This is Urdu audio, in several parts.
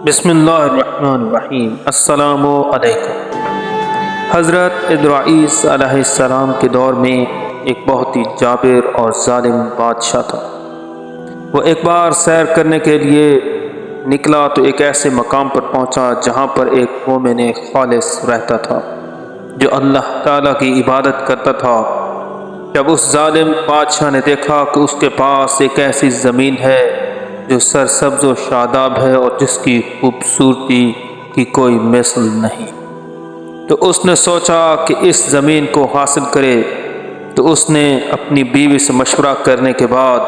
بسم اللہ الرحمن الرحیم۔ السلام علیکم۔ حضرت ادریس علیہ السلام کے دور میں ایک بہت ہی جابر اور ظالم بادشاہ تھا۔ وہ ایک بار سیر کرنے کے لیے نکلا تو ایک ایسے مقام پر پہنچا جہاں پر ایک مومن خالص رہتا تھا جو اللہ تعالیٰ کی عبادت کرتا تھا۔ جب اس ظالم بادشاہ نے دیکھا کہ اس کے پاس ایک ایسی زمین ہے جو سرسبز و شاداب ہے اور جس کی خوبصورتی کی کوئی مثل نہیں، تو اس نے سوچا کہ اس زمین کو حاصل کرے۔ تو اس نے اپنی بیوی سے مشورہ کرنے کے بعد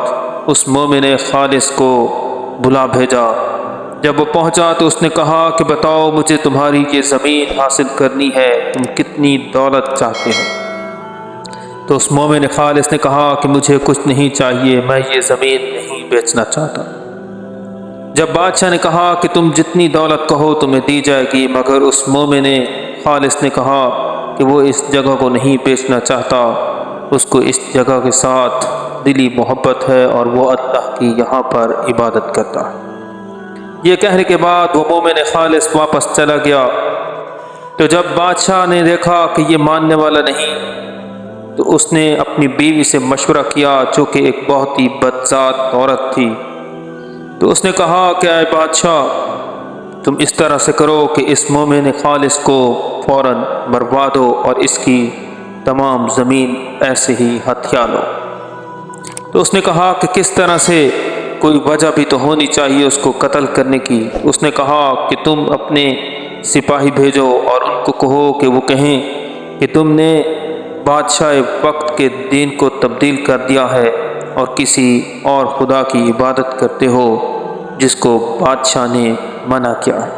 اس مومن خالص کو بلا بھیجا۔ جب وہ پہنچا تو اس نے کہا کہ بتاؤ مجھے تمہاری یہ زمین حاصل کرنی ہے، تم کتنی دولت چاہتے ہو؟ تو اس مومن خالص نے کہا کہ مجھے کچھ نہیں چاہیے، میں یہ زمین نہیں بیچنا چاہتا۔ جب بادشاہ نے کہا کہ تم جتنی دولت کہو تمہیں دی جائے گی، مگر اس مومن خالص نے کہا کہ وہ اس جگہ کو نہیں بیچنا چاہتا، اس کو اس جگہ کے ساتھ دلی محبت ہے اور وہ اللہ کی یہاں پر عبادت کرتا ہے۔ یہ کہنے کے بعد وہ مومن خالص واپس چلا گیا۔ تو جب بادشاہ نے دیکھا کہ یہ ماننے والا نہیں، تو اس نے اپنی بیوی سے مشورہ کیا جو کہ ایک بہت ہی بدذات عورت تھی۔ تو اس نے کہا کہ اے بادشاہ، تم اس طرح سے کرو کہ اس مومن خالص کو فوراً مروا دو اور اس کی تمام زمین ایسے ہی ہتھیا لو۔ تو اس نے کہا کہ کس طرح سے، کوئی وجہ بھی تو ہونی چاہیے اس کو قتل کرنے کی۔ اس نے کہا کہ تم اپنے سپاہی بھیجو اور ان کو کہو کہ وہ کہیں کہ تم نے بادشاہ وقت کے دین کو تبدیل کر دیا ہے اور کسی اور خدا کی عبادت کرتے ہو جس کو بادشاہ نے منع کیا ہے۔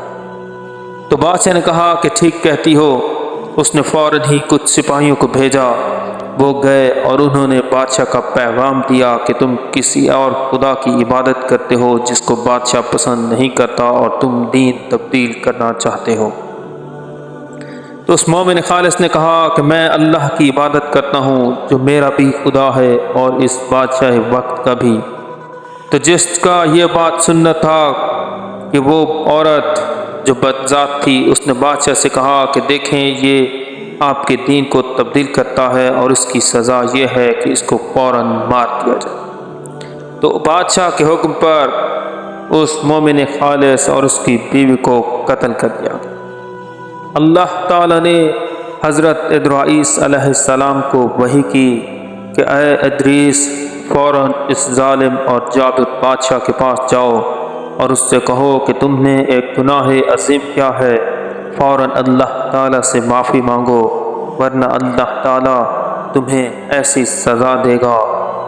تو بادشاہ نے کہا کہ ٹھیک کہتی ہو۔ اس نے فوراً ہی کچھ سپاہیوں کو بھیجا، وہ گئے اور انہوں نے بادشاہ کا پیغام دیا کہ تم کسی اور خدا کی عبادت کرتے ہو جس کو بادشاہ پسند نہیں کرتا اور تم دین تبدیل کرنا چاہتے ہو۔ تو اس مومن خالص نے کہا کہ میں اللہ کی عبادت کرتا ہوں جو میرا بھی خدا ہے اور اس بادشاہ وقت کا بھی۔ تو جس کا یہ بات سننا تھا کہ وہ عورت جو بدذات تھی، اس نے بادشاہ سے کہا کہ دیکھیں یہ آپ کے دین کو تبدیل کرتا ہے اور اس کی سزا یہ ہے کہ اس کو فوراً مار دیا جائے۔ تو بادشاہ کے حکم پر اس مومن خالص اور اس کی بیوی کو قتل کر دیا۔ اللہ تعالیٰ نے حضرت ادریس علیہ السلام کو وحی کی کہ اے ادریس، فوراً اس ظالم اور جابر بادشاہ کے پاس جاؤ اور اس سے کہو کہ تم نے ایک گناہ عظیم کیا ہے، فوراً اللہ تعالیٰ سے معافی مانگو، ورنہ اللہ تعالیٰ تمہیں ایسی سزا دے گا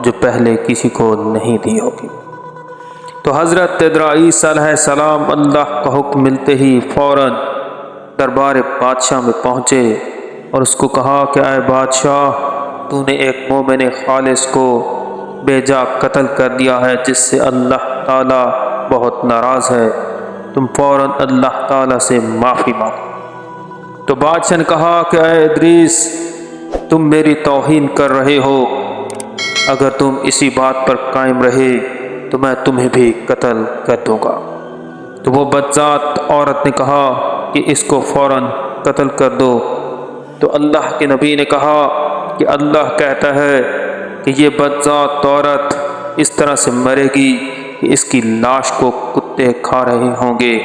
جو پہلے کسی کو نہیں دی ہوگی۔ تو حضرت ادریس علیہ السلام اللہ کا حکم ملتے ہی فوراً دربار بادشاہ میں پہنچے اور اس کو کہا کہ اے بادشاہ، تو نے ایک مومن خالص کو بے جا قتل کر دیا ہے جس سے اللہ تعالیٰ بہت ناراض ہے، تم فوراً اللہ تعالیٰ سے معافی مانگو۔ تو بادشاہ نے کہا کہ اے ادریس، تم میری توہین کر رہے ہو، اگر تم اسی بات پر قائم رہے تو میں تمہیں بھی قتل کر دوں گا۔ تو وہ بدذات عورت نے کہا کہ اس کو فوراً قتل کر دو۔ تو اللہ کے نبی نے کہا کہ اللہ کہتا ہے کہ یہ بدذات عورت اس طرح سے مرے گی کہ اس کی لاش کو کتے کھا رہے ہوں گے۔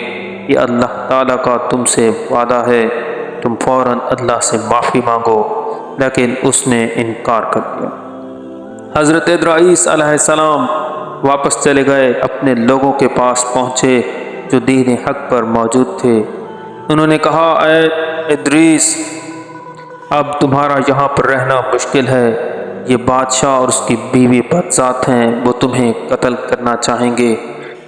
یہ اللہ تعالیٰ کا تم سے وعدہ ہے، تم فوراً اللہ سے معافی مانگو، لیکن اس نے انکار کر دیا۔ حضرت ادریس علیہ السلام واپس چلے گئے، اپنے لوگوں کے پاس پہنچے جو دین حق پر موجود تھے۔ انہوں نے کہا اے ادریس، اب تمہارا یہاں پر رہنا مشکل ہے، یہ بادشاہ اور اس کی بیوی بدذات ہیں، وہ تمہیں قتل کرنا چاہیں گے،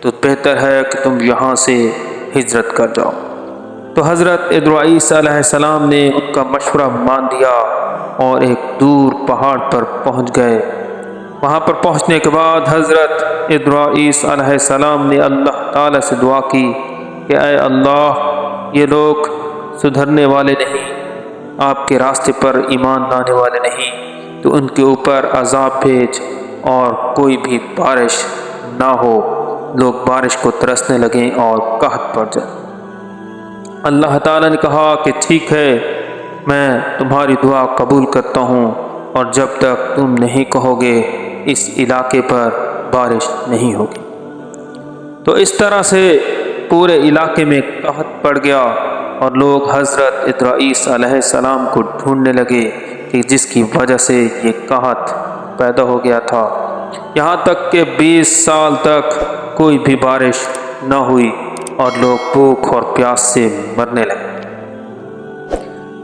تو بہتر ہے کہ تم یہاں سے ہجرت کر جاؤ۔ تو حضرت ادریس علیہ السلام نے ان کا مشورہ مان لیا اور ایک دور پہاڑ پر پہنچ گئے۔ وہاں پر پہنچنے کے بعد حضرت ادریس علیہ السلام نے اللہ تعالیٰ سے دعا کی کہ اے اللہ، یہ لوگ سدھرنے والے نہیں، آپ کے راستے پر ایمان لانے والے نہیں، تو ان کے اوپر عذاب بھیج اور کوئی بھی بارش نہ ہو لوگ بارش کو ترسنے لگیں اور قحط پڑ جائے۔ اللہ تعالیٰ نے کہا کہ ٹھیک ہے، میں تمہاری دعا قبول کرتا ہوں، اور جب تک تم نہیں کہو گے اس علاقے پر بارش نہیں ہوگی۔ تو اس طرح سے پورے علاقے میں قحط پڑ گیا، اور لوگ حضرت ادریس علیہ السلام کو ڈھونڈنے لگے کہ جس کی وجہ سے یہ قحط پیدا ہو گیا تھا، یہاں تک کہ 20 سال تک کوئی بھی بارش نہ ہوئی اور لوگ بھوک اور پیاس سے مرنے لگے۔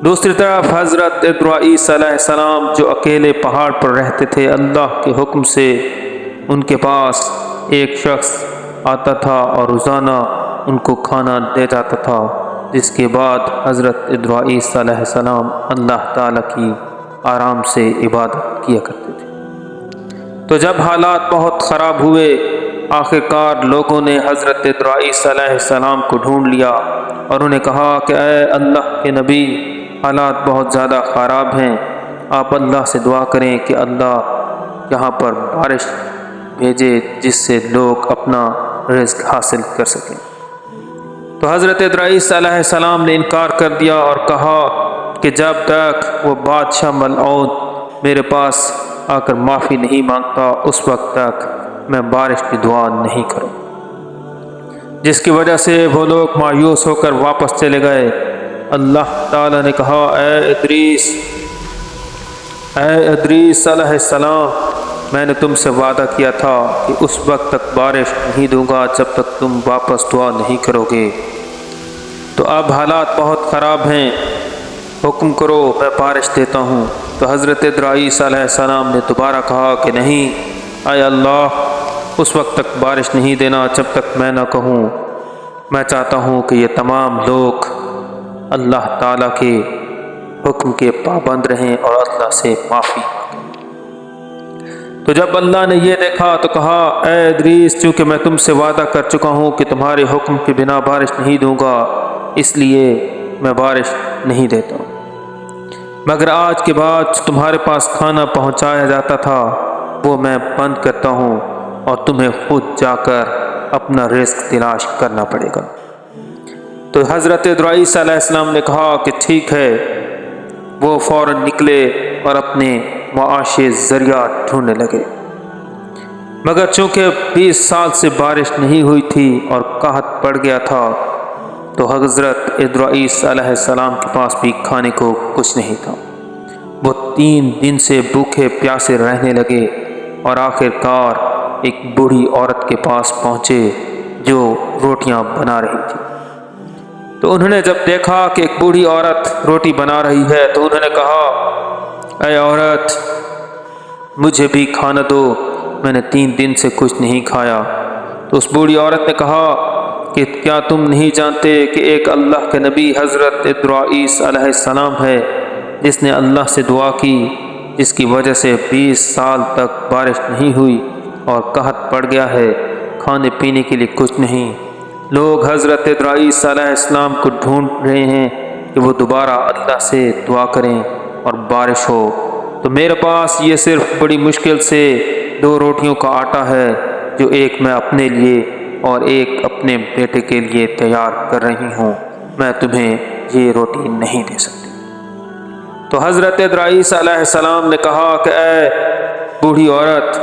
دوسری طرف حضرت ادریس علیہ السلام جو اکیلے پہاڑ پر رہتے تھے، اللہ کے حکم سے ان کے پاس ایک شخص آتا تھا اور روزانہ ان کو کھانا دے جاتا تھا، جس کے بعد حضرت ادریس علیہ السلام اللہ تعالیٰ کی آرام سے عبادت کیا کرتے تھے۔ تو جب حالات بہت خراب ہوئے، آخرکار لوگوں نے حضرت ادریس علیہ السلام کو ڈھونڈ لیا اور انہیں کہا کہ اے اللہ کے نبی، حالات بہت زیادہ خراب ہیں، آپ اللہ سے دعا کریں کہ اللہ یہاں پر بارش بھیجے جس سے لوگ اپنا رزق حاصل کر سکیں۔ تو حضرت ادریس علیہ السلام نے انکار کر دیا اور کہا کہ جب تک وہ بادشاہ ملعون میرے پاس آ کر معافی نہیں مانگتا، اس وقت تک میں بارش کی دعا نہیں کروں، جس کی وجہ سے وہ لوگ مایوس ہو کر واپس چلے گئے۔ اللہ تعالیٰ نے کہا اے ادریس علیہ السلام، میں نے تم سے وعدہ کیا تھا کہ اس وقت تک بارش نہیں دوں گا جب تک تم واپس دعا نہیں کرو گے۔ تو اب حالات بہت خراب ہیں، حکم کرو میں بارش دیتا ہوں۔ تو حضرت ادریس علیہ السلام نے دوبارہ کہا کہ نہیں، اے اللہ، اس وقت تک بارش نہیں دینا جب تک میں نہ کہوں۔ میں چاہتا ہوں کہ یہ تمام لوگ اللہ تعالیٰ کے حکم کے پابند رہیں اور اللہ سے معافی مانگیں۔ تو جب اللہ نے یہ دیکھا تو کہا اے ادریس، چونکہ میں تم سے وعدہ کر چکا ہوں کہ تمہارے حکم کے بنا بارش نہیں دوں گا، اس لیے میں بارش نہیں دیتا، مگر آج کے بعد تمہارے پاس کھانا پہنچایا جاتا تھا وہ میں بند کرتا ہوں، اور تمہیں خود جا کر اپنا رزق تلاش کرنا پڑے گا۔ تو حضرت ادریس علیہ السلام نے کہا کہ ٹھیک ہے۔ وہ فوراً نکلے اور اپنے معاشی ذریعہ ڈھونڈنے لگے، مگر چونکہ 20 سال سے بارش نہیں ہوئی تھی اور قحط پڑ گیا تھا، تو حضرت ادریس علیہ السلام کے پاس بھی کھانے کو کچھ نہیں تھا۔ وہ 3 دن سے بھوکے پیاسے رہنے لگے اور آخرکار ایک بوڑھی عورت کے پاس پہنچے جو روٹیاں بنا رہی تھی۔ تو انہوں نے جب دیکھا کہ ایک بوڑھی عورت روٹی بنا رہی ہے تو انہوں نے کہا اے عورت، مجھے بھی کھانا دو، میں نے 3 دن سے کچھ نہیں کھایا۔ تو اس بوڑھی عورت نے کہا کہ کیا تم نہیں جانتے کہ ایک اللہ کے نبی حضرت ادریس علیہ السلام ہے جس نے اللہ سے دعا کی، جس کی وجہ سے 20 سال تک بارش نہیں ہوئی اور قحط پڑ گیا ہے، کھانے پینے کے لیے کچھ نہیں۔ لوگ حضرت ادریس علیہ السلام کو ڈھونڈ رہے ہیں کہ وہ دوبارہ اللہ سے دعا کریں اور بارش ہو، تو میرے پاس یہ صرف بڑی مشکل سے 2 روٹیوں کا آٹا ہے، جو ایک میں اپنے لیے اور ایک اپنے بیٹے کے لیے تیار کر رہی ہوں، میں تمہیں یہ روٹی نہیں دے سکتی۔ تو حضرت ادریس علیہ السلام نے کہا کہ اے بوڑھی عورت،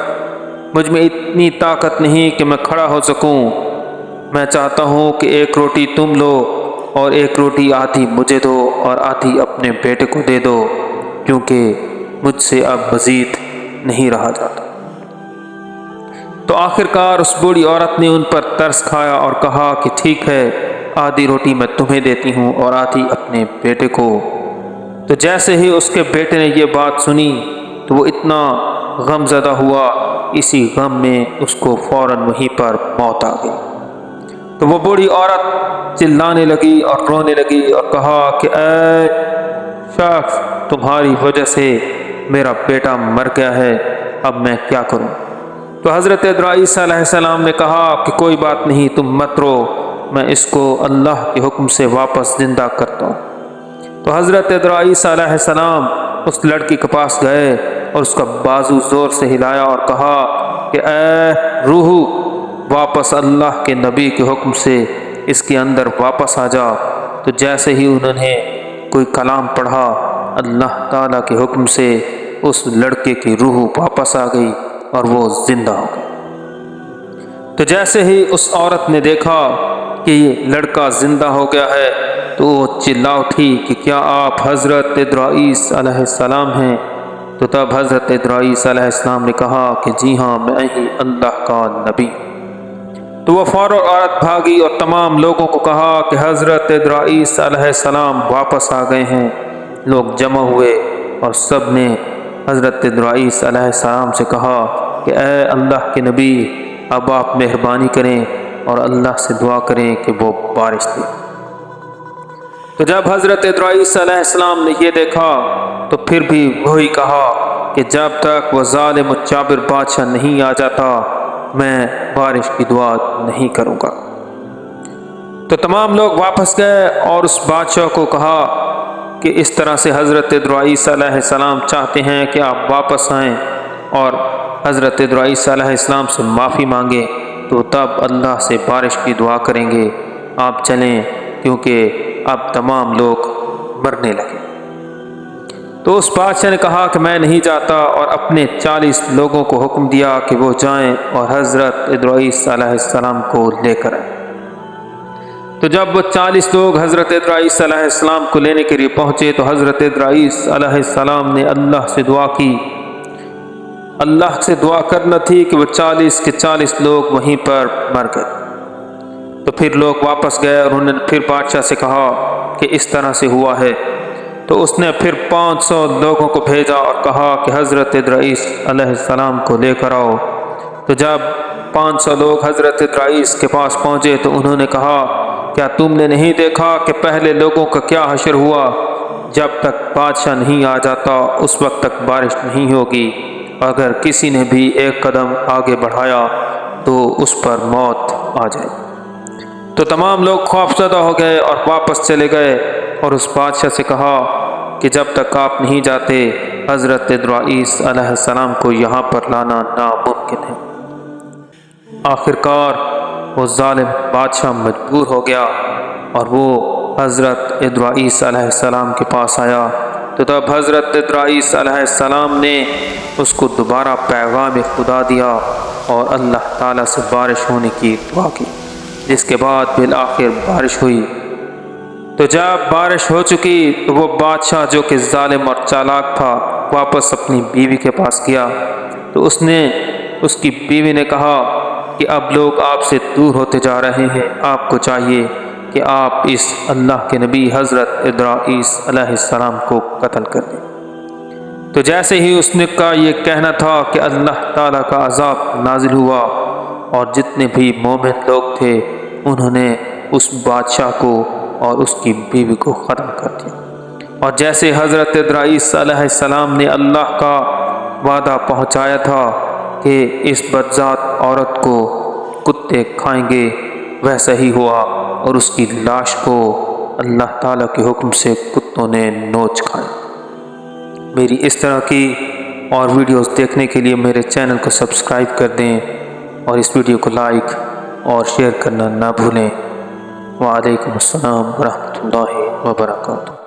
مجھ میں اتنی طاقت نہیں کہ میں کھڑا ہو سکوں، میں چاہتا ہوں کہ ایک روٹی تم لو اور ایک روٹی آدھی مجھے دو اور آدھی اپنے بیٹے کو دے دو، کیونکہ مجھ سے اب مزید نہیں رہا جاتا۔ تو آخرکار اس بوڑھی عورت نے ان پر ترس کھایا اور کہا کہ ٹھیک ہے، آدھی روٹی میں تمہیں دیتی ہوں اور آدھی اپنے بیٹے کو۔ تو جیسے ہی اس کے بیٹے نے یہ بات سنی تو وہ اتنا غم زدہ ہوا، اسی غم میں اس کو فوراً وہیں پر موت آ گئی۔ تو وہ بوڑھی عورت چلانے لگی اور رونے لگی اور کہا کہ اے شخص، تمہاری وجہ سے میرا بیٹا مر گیا ہے، اب میں کیا کروں؟ تو حضرت ادریس علیہ السلام نے کہا کہ کوئی بات نہیں، تم مت رو، میں اس کو اللہ کے حکم سے واپس زندہ کرتا ہوں۔ تو حضرت ادریس علیہ السلام اس لڑکی کے پاس گئے اور اس کا بازو زور سے ہلایا اور کہا کہ اے روح، واپس اللہ کے نبی کے حکم سے اس کے اندر واپس آ جا۔ تو جیسے ہی انہوں نے کوئی کلام پڑھا، اللہ تعالیٰ کے حکم سے اس لڑکے کی روح واپس آ گئی اور وہ زندہ ہو گیا۔ تو جیسے ہی اس عورت نے دیکھا کہ یہ لڑکا زندہ ہو گیا ہے تو وہ چلا اٹھی کہ کیا آپ حضرت ادریس علیہ السلام ہیں؟ تو تب حضرت ادریس علیہ السلام نے کہا کہ جی ہاں، میں ہی اللہ کا نبی۔ تو وہ فوراً عورت بھاگی اور تمام لوگوں کو کہا کہ حضرت ادریس علیہ السلام واپس آ گئے ہیں۔ لوگ جمع ہوئے اور سب نے حضرت ادریس علیہ السلام سے کہا کہ اے اللہ کے نبی، اب آپ مہربانی کریں اور اللہ سے دعا کریں کہ وہ بارش دے۔ تو جب حضرت ادریس علیہ السلام نے یہ دیکھا تو پھر بھی وہی کہا کہ جب تک وہ ظالم و جابر بادشاہ نہیں آ جاتا میں بارش کی دعا نہیں کروں گا۔ تو تمام لوگ واپس گئے اور اس بادشاہ کو کہا کہ اس طرح سے حضرت ادریس علیہ السلام چاہتے ہیں کہ آپ واپس آئیں اور حضرت ادریس علیہ السلام سے معافی مانگیں، تو تب اللہ سے بارش کی دعا کریں گے۔ آپ چلیں کیونکہ اب تمام لوگ مرنے لگے۔ تو اس بادشاہ نے کہا کہ میں نہیں جاتا، اور اپنے 40 لوگوں کو حکم دیا کہ وہ جائیں اور حضرت ادریس علیہ السلام کو لے کر آئیں۔ تو جب وہ 40 لوگ حضرت ادریس علیہ السلام کو لینے کے لیے پہنچے تو حضرت ادریس علیہ السلام نے اللہ سے دعا کی۔ اللہ سے دعا کرنا تھی کہ وہ 40 کے 40 لوگ وہیں پر مر گئے۔ تو پھر لوگ واپس گئے اور انہوں نے پھر بادشاہ سے کہا کہ اس طرح سے ہوا ہے۔ تو اس نے پھر 500 لوگوں کو بھیجا اور کہا کہ حضرت ادریس علیہ السلام کو لے کر آؤ۔ تو جب 500 لوگ حضرت ادریس کے پاس پہنچے تو انہوں نے کہا کیا تم نے نہیں دیکھا کہ پہلے لوگوں کا کیا حشر ہوا؟ جب تک بادشاہ نہیں آ جاتا اس وقت تک بارش نہیں ہوگی، اگر کسی نے بھی ایک قدم آگے بڑھایا تو اس پر موت آ جائے۔ تو تمام لوگ خوفزدہ ہو گئے اور واپس چلے گئے اور اس بادشاہ سے کہا کہ جب تک آپ نہیں جاتے حضرت ادریس علیہ السلام کو یہاں پر لانا ناممکن ہے۔ آخرکار وہ ظالم بادشاہ مجبور ہو گیا اور وہ حضرت ادریس علیہ السلام کے پاس آیا۔ تو تب حضرت ادریس علیہ السلام نے اس کو دوبارہ پیغام خدا دیا اور اللہ تعالیٰ سے بارش ہونے کی دعا کی، جس کے بعد بالآخر بارش ہوئی۔ تو جب بارش ہو چکی تو وہ بادشاہ جو کہ ظالم اور چالاک تھا واپس اپنی بیوی کے پاس گیا۔ تو اس کی بیوی نے کہا کہ اب لوگ آپ سے دور ہوتے جا رہے ہیں، آپ کو چاہیے کہ آپ اس اللہ کے نبی حضرت ادریس علیہ السلام کو قتل کر دیں۔ تو جیسے ہی اس نے کا یہ کہنا تھا کہ اللہ تعالیٰ کا عذاب نازل ہوا اور جتنے بھی مومن لوگ تھے انہوں نے اس بادشاہ کو اور اس کی بیوی کو ختم کر دیا۔ اور جیسے حضرت ادریس علیہ السلام نے اللہ کا وعدہ پہنچایا تھا کہ اس بدذات عورت کو کتے کھائیں گے، ویسا ہی ہوا اور اس کی لاش کو اللہ تعالیٰ کے حکم سے کتوں نے نوچ کھایا۔ میری اس طرح کی اور ویڈیوز دیکھنے کے لیے میرے چینل کو سبسکرائب کر دیں اور اس ویڈیو کو لائک اور شیئر کرنا نہ بھولیں۔ وعلیکم السلام ورحمۃ اللہ وبرکاتہ۔